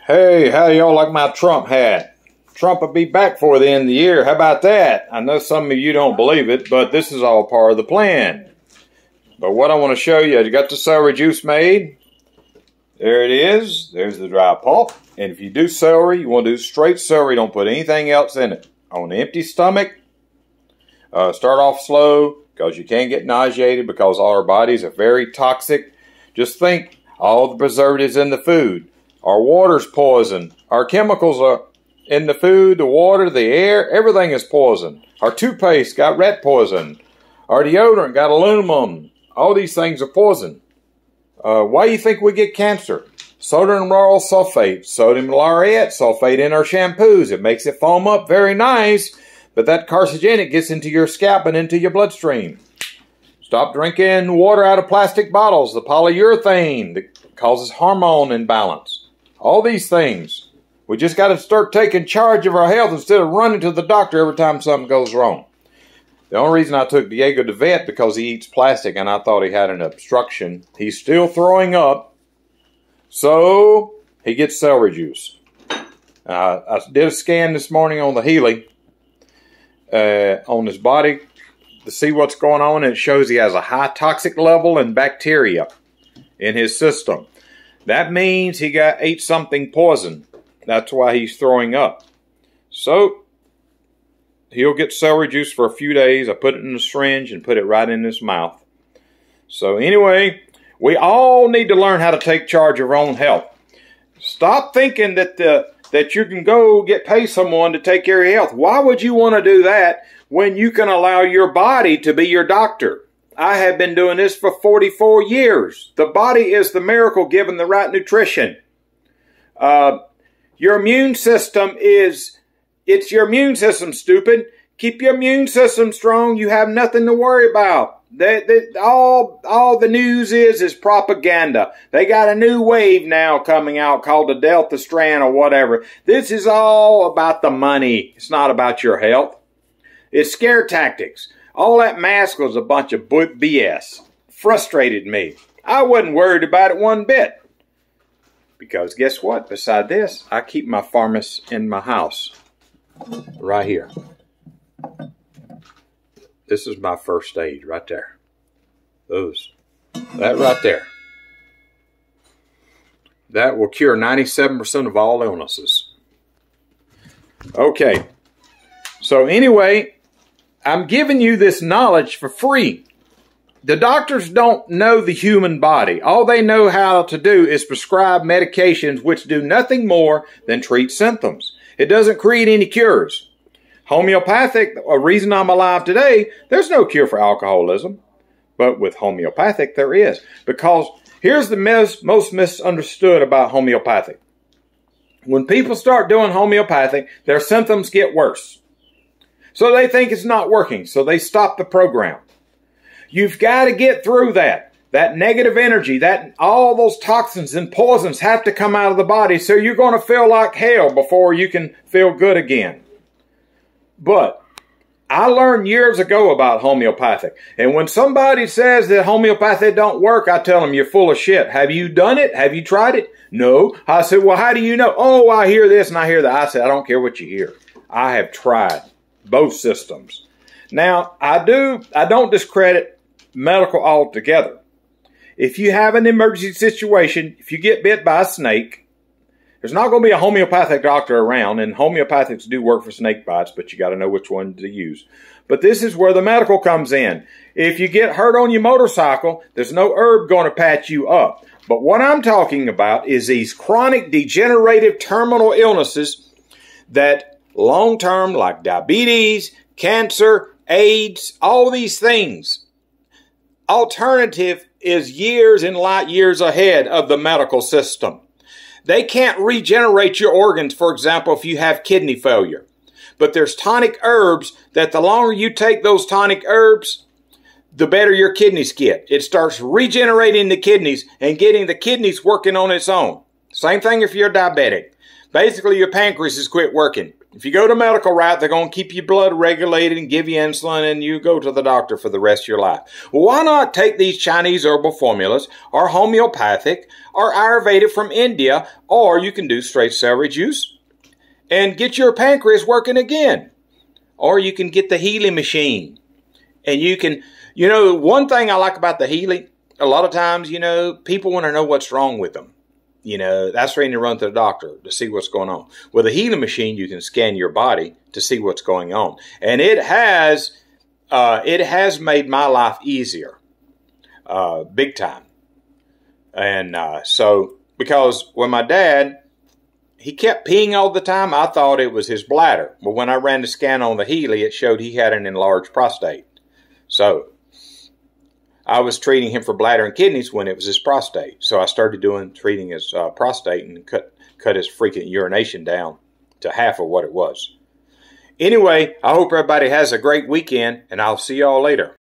Hey, how y'all like my Trump hat? Trump will be back for the end of the year. How about that? I know some of you don't believe it, but this is all part of the plan. But what I want to show you, I got the celery juice made. There it is. There's the dry pulp. And if you do celery, you want to do straight celery. Don't put anything else in it. On an empty stomach, start off slow because you can't get nauseated because all our bodies are very toxic. Just think all the preservatives in the food. Our water's poison. Our chemicals are in the food, the water, the air. Everything is poison. Our toothpaste got rat poison. Our deodorant got aluminum. All these things are poison. Why do you think we get cancer? Sodium lauryl sulfate, sodium laureate sulfate in our shampoos. It makes it foam up very nice, but that carcinogenic gets into your scalp and into your bloodstream. Stop drinking water out of plastic bottles. The polyurethane that causes hormone imbalance. All these things. We just got to start taking charge of our health instead of running to the doctor every time something goes wrong. The only reason I took Diego to vet because he eats plastic and I thought he had an obstruction. He's still throwing up, so he gets celery juice. I did a scan this morning on the Healy, on his body to see what's going on, and it shows he has a high toxic level and bacteria in his system. That means he ate something poison. That's why he's throwing up. So he'll get celery juice for a few days. I put it in a syringe and put it right in his mouth. So anyway, we all need to learn how to take charge of our own health. Stop thinking that you can go pay someone to take care of your health. Why would you want to do that when you can allow your body to be your doctor? I have been doing this for 44 years. The body is the miracle given the right nutrition. Your immune system it's your immune system, stupid. Keep your immune system strong. You have nothing to worry about. All the news is propaganda. They got a new wave now coming out called the Delta strand or whatever. This is all about the money. It's not about your health. It's scare tactics. All that mask was a bunch of BS. Frustrated me. I wasn't worried about it one bit. Because guess what? Beside this, I keep my pharmacy in my house. Right here. This is my first aid right there. That right there. That will cure 97% of all illnesses. Okay. So anyway, I'm giving you this knowledge for free. The doctors don't know the human body. All they know how to do is prescribe medications which do nothing more than treat symptoms. It doesn't create any cures. Homeopathic, a reason I'm alive today, there's no cure for alcoholism. But with homeopathic, there is. Because here's the most misunderstood about homeopathic. When people start doing homeopathic, their symptoms get worse. So they think it's not working, so they stop the program. You've got to get through that. That negative energy, all those toxins and poisons have to come out of the body, so you're going to feel like hell before you can feel good again. But I learned years ago about homeopathic, and when somebody says that homeopathic don't work, I tell them, you're full of shit. Have you done it? Have you tried it? No. I said, well, how do you know? Oh, I hear this and I hear that. I said, I don't care what you hear. I have tried both systems. Now, I don't discredit medical altogether. If you have an emergency situation, if you get bit by a snake, there's not going to be a homeopathic doctor around, and homeopathics do work for snake bites, but you got to know which one to use. But this is where the medical comes in. If you get hurt on your motorcycle, there's no herb going to patch you up. But what I'm talking about is these chronic degenerative terminal illnesses that long-term, like diabetes, cancer, AIDS, all these things. Alternative is years and light years ahead of the medical system. They can't regenerate your organs, for example, if you have kidney failure. But there's tonic herbs that the longer you take those tonic herbs, the better your kidneys get. It starts regenerating the kidneys and getting the kidneys working on its own. Same thing if you're diabetic. Basically, your pancreas has quit working. If you go the medical route, they're going to keep your blood regulated and give you insulin, and you go to the doctor for the rest of your life. Well, why not take these Chinese herbal formulas, or homeopathic, or Ayurvedic from India, or you can do straight celery juice and get your pancreas working again. Or you can get the Healy machine. And you can, one thing I like about the Healy, a lot of times, people want to know what's wrong with them. That's the reason you run to the doctor, to see what's going on. With a Healy machine, you can scan your body to see what's going on. And it has made my life easier, big time. And because when my dad, he kept peeing all the time, I thought it was his bladder. But when I ran the scan on the Healy, it showed he had an enlarged prostate. So I was treating him for bladder and kidneys when it was his prostate. So I started treating his prostate and cut his freaking urination down to half of what it was. Anyway, I hope everybody has a great weekend, and I'll see y'all later.